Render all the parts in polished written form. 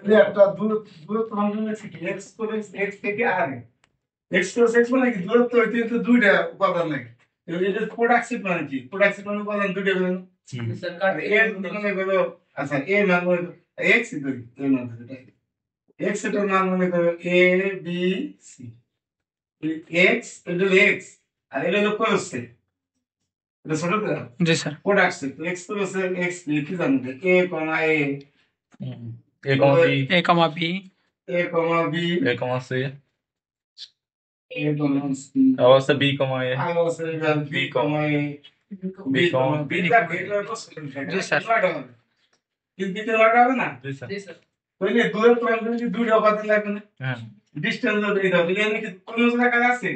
একটা দূরত্ব ফাংশন আছে কি x cos x থেকে r x cos x মানে কি দূরত্ব হইতে তো দুইটা উপাদান লাগে এটা প্রোডাক্ট মানে কি প্রোডাক্ট মানে উপাদান দুইটা বের স্যার কাট a মানে হলো আচ্ছা a মান হলো x ধরি a মান ধরি x এর মান মনে করো a b c x এটা x আর এটা হলো cos এটা ছোট তো ji sir product x cos x কি জানেন a a A comma B, a comma b a b A comma C, a comma c আবার আছে B comma A, আলো আছে b comma a b comma b টা এটা জি স্যার কিন্তু এটা লাগা হবে না জি স্যার। জি স্যার তাহলে দূরের প্রান্তে যদি দুইটা উপাদান লাগবে না হ্যাঁ ডিসটেন্স হবে এটা বলি আমি কি কোন জায়গা আছে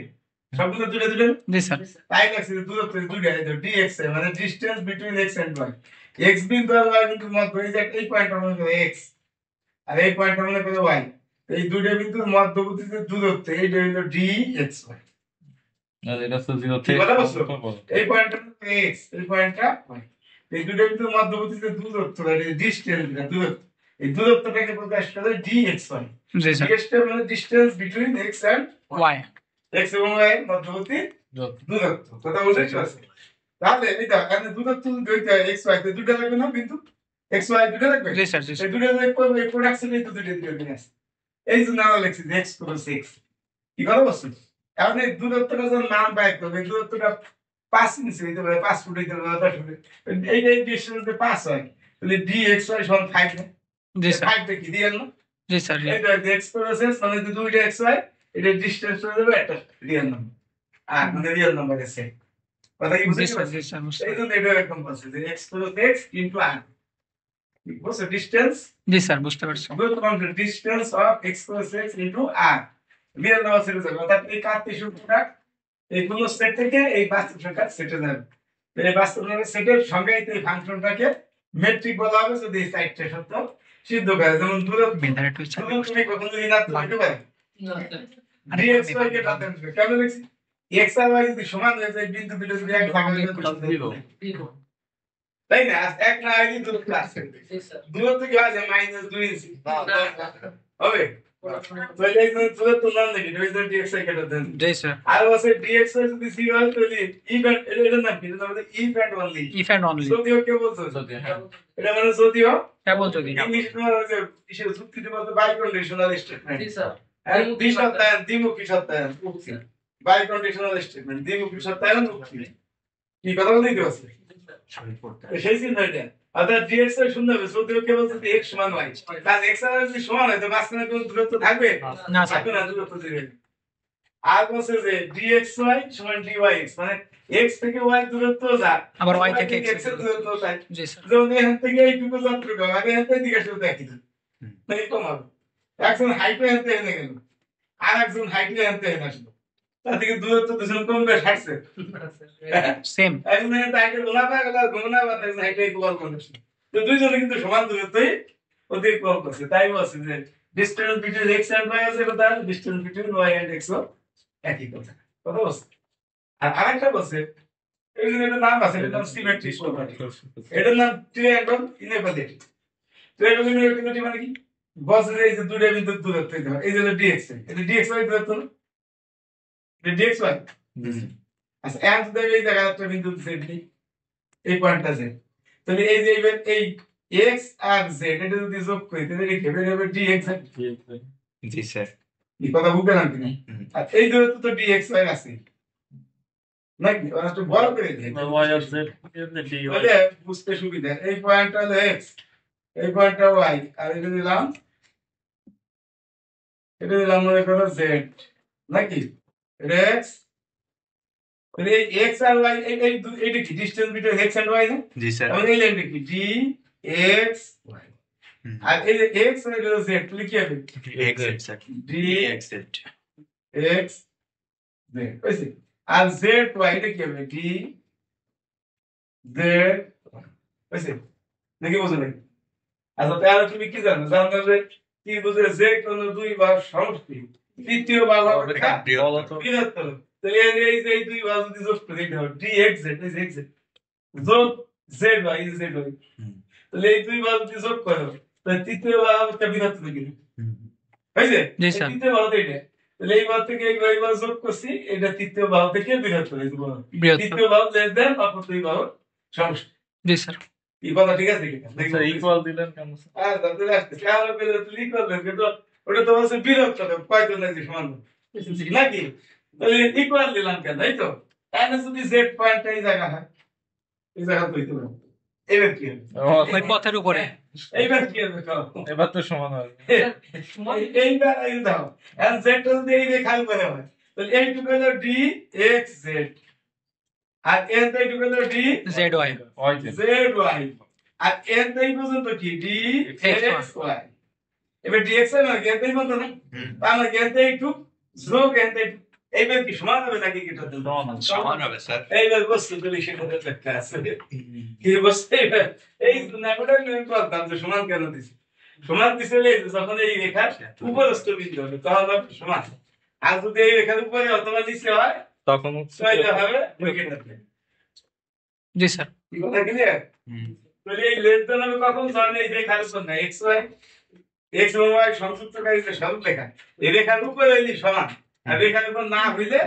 সবগুলো দুটো দুটো জি স্যার তাই লাগছে দূরত্ব দুইটা এই dx মানে distance between x and y x বিন্দু আর y বিন্দুর মধ্যে এই যে এই পয়েন্টটা মনে করো x আর এই পয়েন্টটা মনে করো y এই দুইটা বিন্দুর মধ্যবর্তী যে দূরত্ব এইটা হলো dxy আর এটা হচ্ছে 0 থেকে কথা বলছো এই পয়েন্টটা x এই পয়েন্টটা y এই দুইটা বিন্দুর মধ্যবর্তী যে দূরত্ব এই ডিসটেন্স দূরত্ব এই দূরত্বটাকে প্রকাশ করে dxy জি স্যার ডিসটেন্স মানে distance between x and y x এবং y এর মধ্যবর্তী দূরত্ব কথা বুঝতে পারছো তাহলে এটা এখানে দূরত্ব দুইটা x y তে দুটো লাগবে না কিন্তু x y দুটো লাগবে জি স্যার জি এই স্যার দুটো লাগবে এই প্রোডাকশনে তো দুটো দিতে আছে এই জন্য আমরা লিখছি যে x cos x কি কথা বলছো এখন এই দূরত্বটা যখন মান পাই করবে এই দূরত্বটা 5 ইঞ্চি হইতে পারে 5 ফুট হইতে পারে 10 ফুট এই যে ডিসটেন্সে 5 হয় তাহলে dxy সমান 5 না জি স্যার 5 টা কি দিয়ে না জি স্যার এটা x cos x মানে দুইটা xy এটা ডিসটেন্স হয়ে যাবে একটা রিয়েল নাম্বার আর মানে রিয়েল নাম্বার আছে কথা কি জি বুঝতে স্যার পারছো জি স্যার এই জন্য এটা এরকম বলছে যে x cos x into r বুঝছো ডিসটেন্স জি স্যার বুঝতে পারছি both from the distance of x cos x into r real number set যাবে অর্থাৎ এই কার্তেশীয় সূত্রটা এই কোন সেট থেকে এই বাস্তব সংখ্যা সেটে যাবে এই বাস্তব সংখ্যা সেটের সংজ্ঞায়িত এই ফাংশনটাকে মেট্রিক বলা হবে যদি এই সাইডটা সত্য সিদ্ধ করে যেমন দূরত্ব বিন্দারে টু স্যার তুমি কখনো ঋণাত্মক হতে পারে dxy কে টানতে হবে কেন লিখছি x আর y যদি সমান হয়ে যায় বিন্দু দুটো যদি এক ভাগ হয়ে যায় তাই না এক না আগে দূরত্ব আছে দূরত্ব কি হয় -2 ইঞ্চি হবে তাহলে এই দূরত্ব নাম দেখি dxy কেটে দেন জি স্যার আর আছে dxy যদি 0 হয় তাহলে ইভেন্ট এর নাম কি এটা আমাদের event only if and only যদিও কে বলছো যদিও, হ্যাঁ। এটা মানে যদিও কেবল যদি ইংলিশ যে কিসের যুক্তিতে বলতে biconditional statement ji sir আর দ্বিমুখী সত্যায়ন উক্তি বাই কন্ডিশনাল স্টেটমেন্ট দ্বিমুখী সত্যায়ন উক্তি কি কথা বলতে দিতে সেই চিন্তাটা অর্থাৎ dxy শূন্য হবে যদিও কে বলছে যে x সমান y তাহলে x আর যদি সমান হয় তো মাঝখানে কোনো দূরত্ব থাকবে না স্যার থাকবে না দূরত্ব দিবে আর বলছে যে dxy সমান dyx মানে x থেকে y দূরত্ব যা আবার y থেকে x এর দূরত্ব তাই জি স্যার যেমন এখান থেকে এইটুকু যন্ত্রক হবে আগে এখান থেকে দিকে শুরু একই দিন তাই কম হবে একজন হাইটে এখান থেকে গেল আর একজন হাইটে এখান থেকে আসলো তার থেকে দূরত্ব দুজন কমবে হাঁটছে সেম একজন এখান থেকে হাইটে গোলা পায় গেল গোলা বা একজন হাইটে গোল করছে তো দুইজনে কিন্তু সমান দূরত্বই অধিক কম করছে তাই বলছে যে distance between x and y আছে কথা distance between y and x ও একই কথা কথা বলছে আর আরেকটা বলছে এই যে এটার নাম আছে এটার নাম সিমেট্রিক প্রপার্টি এটার নাম ট্রায়াঙ্গল ইনইকুয়ালিটি ট্রায়াঙ্গল ইনইকুয়ালিটি মানে কি বলছে যে এই যে দুটো বিন্দু দূরত্ব দিতে হয় এই যে dx এটা dxy দূরত্ব না এটা dxy আচ্ছা এন্ড যদি এই জায়গায় একটা বিন্দু দিতে এই পয়েন্টটা আছে তাহলে এই যে এই x আর z এটা যদি যোগ করি তাহলে কি হবে dx জি স্যার এই কথা বুঝলেন কি না আর এই দূরত্ব তো dxy আছে নাকি ওরা তো বড় করে দিই y আর z এমনি dy তাহলে বুঝতে সুবিধা এই পয়েন্টটা হলো x এই পয়েন্টটা y আর এটা দিলাম মনে করো z নাকি এটা x তাহলে এই x আর y এইটা কি distance between x and y না জি স্যার এবং এই লাইনটা কি dx y আর এই যে x আর এটা z তাহলে কি হবে x sir dx z x z বুঝছি আর z y এটা কি হবে d z বুঝছি নাকি বুঝো নাকি আচ্ছা তাহলে তুমি কি জানো জানো যে কি বুঝে যে কোন দুই ভাগ সমষ্টি তৃতীয় ভাগ হবে বৃহত্তর তাহলে এই যে এই দুই ভাগ যদি যোগ করে দিতে হবে dx z is x যোগ z y is z y তাহলে এই দুই ভাগ যদি যোগ করো তো তৃতীয় বাহুটা বৃহত্তর কিন্তু হয়েছে জি এই স্যার। তৃতীয় বাহু তো এটা তাহলে এই বাহু থেকে এই বাহু যোগ করছি এটা তৃতীয় বাহু থেকে বৃহত্তর এই বাহু। বৃহত্তর। তৃতীয় বাহু লেস দেন অপর দুই বাহু সমষ্টি জি স্যার। এই কথা ঠিক আছে কিনা স্যার ইকুয়াল দিলেন কেন স্যার? তাহলে আসতেছে আমরা পেলে তুই করবেন কিন্তু ওটা তো বলছে বৃহত্তর কয়জন আছে সমান নাকি তাহলে ইকুয়াল দিলাম কেন তাই তো এখানে যদি জেড পয়েন্ট এই জায়গা হয় এই জায়গা তো হইতে পারে এবার কি হবে ও, ওই পথের উপরে। এইবার কি হবে কও? এবার তো সমান হবে। এইবার এই দাও এন্ড জেড যদি এই রেখার উপরে হয় তাহলে এইটুকু হলো ডি এক্স জেড আর এন এইটুকু হলো ডি জেড ওয়াই। ওই যে। জেড ওয়াই আর এন এই পর্যন্ত কি ডি এক্স ওয়াই এবার ডি এক্স না এন এই পর্যন্ত না আমরা এন এইটু যোগ এন এইটু এইবার কি সমান হবে নাকি কি এটা সমান হবে স্যার। এইবার বস্তু তুলি সেটা একটা আছে কি বস্তু এইবার এই নামটা নিয়ে করতাম যে সমান কেন দিছি সমান দিছে যখন এই রেখার উপরস্থ বিন্দু হবে তখন হবে সমান আর যদি এই রেখার উপরে অথবা নিচে হয় তখন হচ্ছে তাহলে হবে উইকেট হবে জি স্যার। কি কথা ক্লিয়ার তাহলে এই লেস দেন হবে কখন যখন এই রেখার উপর না এক্স ওয়াই এক্স এবং ওয়াই সংযুক্তকারী যে স্বরূপ লেখা এই রেখার উপরে হইলে সমান আর রেখার উপর না হইলে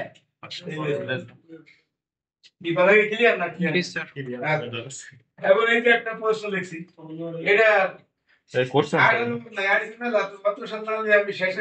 কি কথা ক্লিয়ার না জি ক্লিয়ার স্যার। এবং এই যে একটা প্রশ্ন লিখছি এটা করছেন আগে না আগে না মাত্র 7 আমি শেষে